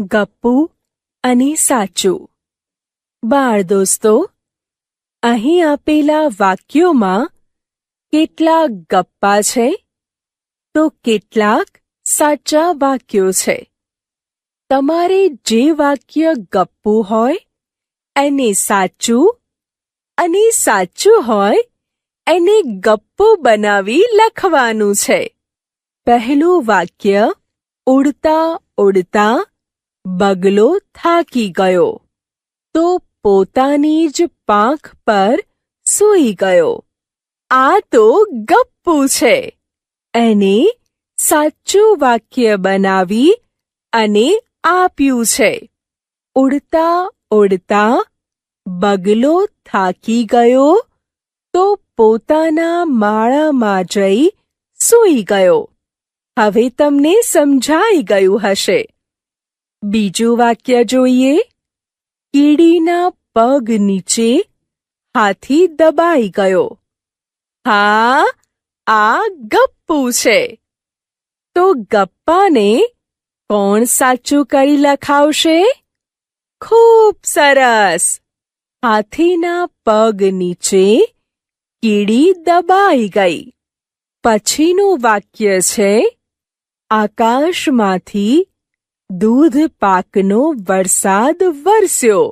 ગપ્પુ અને સાચું. બાળ દોસ્તો, અહીં આપેલા વાક્યોમાં કેટલાક ગપ્પા છે તો કેટલાક સાચા વાક્યો છે. તમારે જે વાક્ય ગપ્પુ હોય એને સાચું અને સાચું હોય એને ગપ્પુ બનાવી લખવાનું છે. પહેલું વાક્ય, ઉડતા ઉડતા બગલો થાકી ગયો તો પોતાની જ પાંખ પર સૂઈ ગયો. આ તો ગપ્પુ છે. એને સાચું વાક્ય બનાવી અને આપ્યું છે. ઉડતા ઉડતા બગલો થાકી ગયો તો પોતાના માળામાં જઈ સૂઈ ગયો. હવે તમને સમજાઈ ગયું હશે. બીજું વાક્ય જોઈએ. કીડીના પગ નીચે હાથી દબાઈ ગયો. હા, આ ગપ્પુ છે. તો ગપ્પાને કોણ સાચું કરી લખાવશે? ખૂબ સરસ. હાથીના પગ નીચે કીડી દબાઈ ગઈ. પછીનું વાક્ય છે, આકાશમાંથી દૂધ પાકનો વરસાદ વરસ્યો.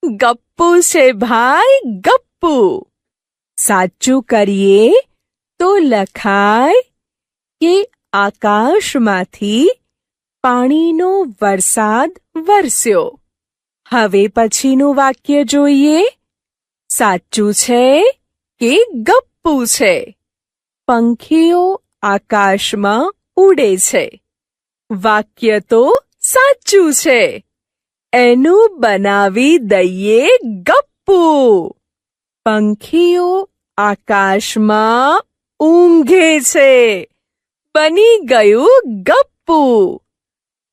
ગપ્પુ છે ભાઈ, ગપ્પુ. સાચું કરીએ તો લખાય કે આકાશમાંથી પાણીનો વરસાદ વરસ્યો. હવે પછીનું વાક્ય જોઈએ. સાચું છે કે ગપ્પુ છે? પંખીઓ આકાશમાં ઉડે છે. વાક્ય તો સાચું છે. એનું બનાવી દઈએ ગપ્પુ. પંખીઓ આકાશમાં ઊંઘે છે. બની ગયું ગપ્પુ.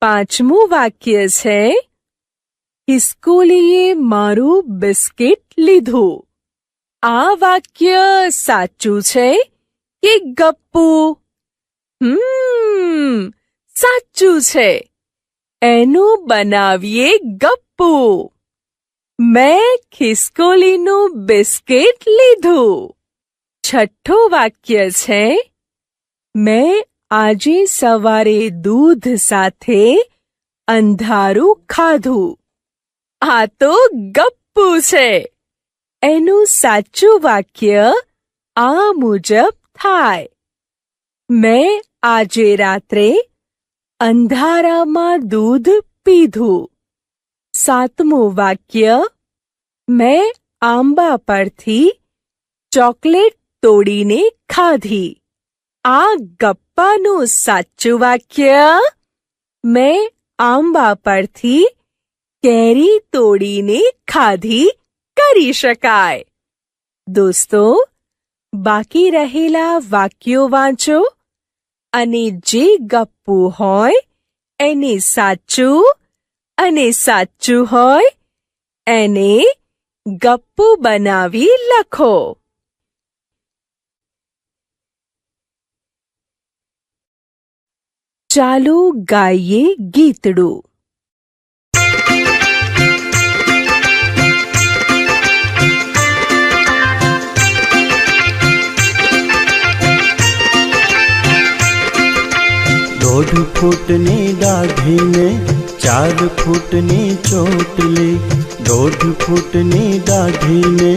પાંચમું વાક્ય છે, ખિસકોલીએ મારું બિસ્કિટ લીધું. આ વાક્ય સાચું છે કે ગપ્પુ? સાચું છે. એનું બનાવીએ ગપ્પુ. મેં ખિસકોલીનું બિસ્કિટ લીધું. છઠ્ઠું વાક્ય છે, મેં આજે સવારે દૂધ સાથે અંધારું ખાધું. આ તો ગપ્પુ છે. એનું સાચું વાક્ય આ મુજબ થાય, મેં આજે રાત્રે અંધારામાં દૂધ પીધું. સાતમું વાક્ય, મેં આંબા પરથી ચોકલેટ તોડીને ખાધી. આ ગપ્પાનું સાચું વાક્ય, મેં આંબા પરથી કેરી તોડીને ખાધી કરી શકાય. દોસ્તો, બાકી રહેલા વાક્યો વાંચો અને જે ગપ્પુ હોય એને સાચું અને સાચું હોય એને ગપ્પુ બનાવી લખો. ચાલો ગાઈએ ગીતડું. દોઢ ફૂટની દાઢીને 4 ફૂટની ચોટલી. દોઢ ફૂટની દાઢીને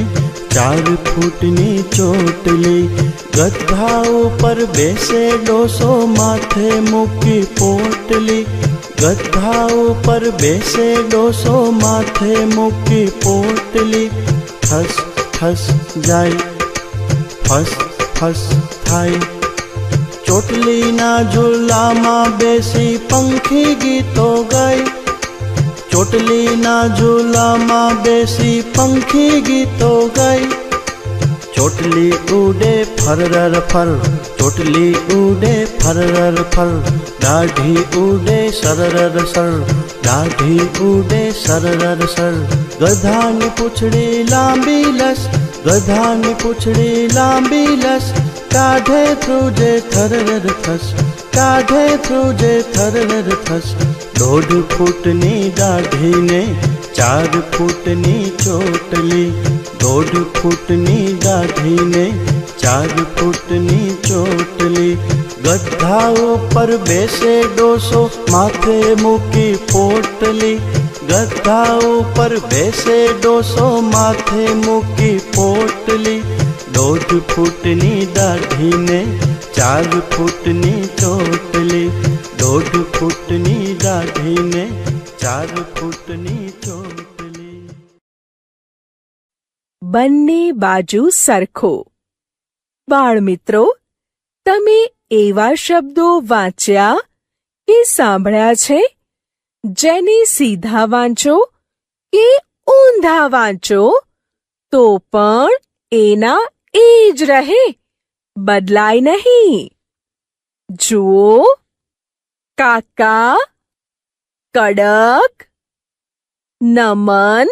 4 ફૂટની ચોટલી. ગધા ઉપર બેસે ડોસો માથે મૂકી પોટલી. ગધા ઉપર બેસે ડોસો માથે મૂકી પોટલી. ઠસ ઠસ જાય, ફસ ફસ થાય. ચોટલીના ઝૂલામાં બેસી પંખી ગીતો ગાય. ચોટલીના ઝૂલામાં બેસી પંખી ગીતો ગાય. ચોટલી ઉડે ફરર ફર, ચોટલી ઉડે ફરર ફર. દાઢી ઉડે સરર સર, દાઢી ઉડે સરર સર. ગધાની પૂંછડી લાંબી લસ, ગધાની પૂંછડી લાંબી લસ. કાઢે ધ્રુજે થરર થસ, કાઢે ધ્રુજે થરર થસ. દોઢ ફૂટની દાઢીને 4 ફૂટની ચોટલી, દોઢ ફૂટની દાઢીને 4 ફૂટની ચોટલી. ગધા ઉપર બેસે ડોસો, માથે મૂકી પોટલી, ગધા ઉપર બેસે ડોસો, માથે મૂકી પોટલી. દોઢ ફૂટની દાઢીને 4 ફૂટની ચોટલી, દોઢ ફૂટની દાઢીને 4 ફૂટની ચોટલી. બંને બાજુ સરખો. બાળમિત્રો, તમે એવા શબ્દો વાંચ્યા કે સાંભળ્યા છે જેને સીધા વાંચો કે ઊંધા વાંચો તો પણ એના એ જ રહે, બદલાય નહીં. જુઓ, કાકા, કડક, નમન,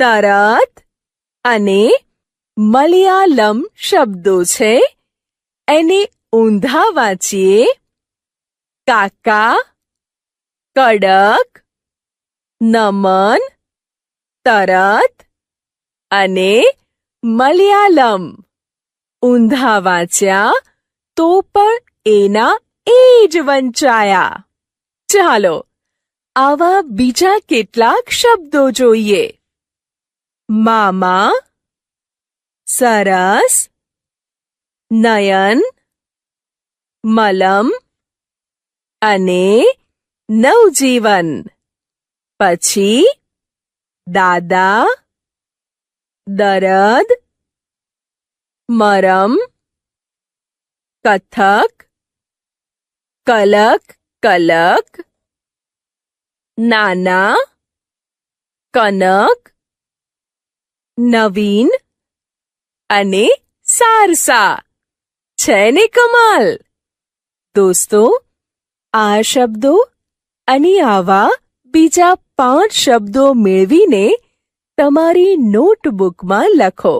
તરત અને મલયાલમ શબ્દો છે. એને ઊંધા વાંચીએ. કાકા, કડક, નમન, તરત અને મલયાલમ. ઊંધા વાંચ્યા તો પણ એના એ જ વંચાયા. ચાલો આવા બીજા કેટલાક શબ્દો જોઈએ. મામા, સરસ, નયન, મલમ અને નવજીવન. પછી દાદા, દરદ, મરમ, કથક, કલક કલક, નાના, કનક, નવીન અને સારસા. છે ને કમાલ? દોસ્તો, આ શબ્દો અને આવા બીજા 5 શબ્દો મેળવીને તમારી નોટબુકમાં લખો.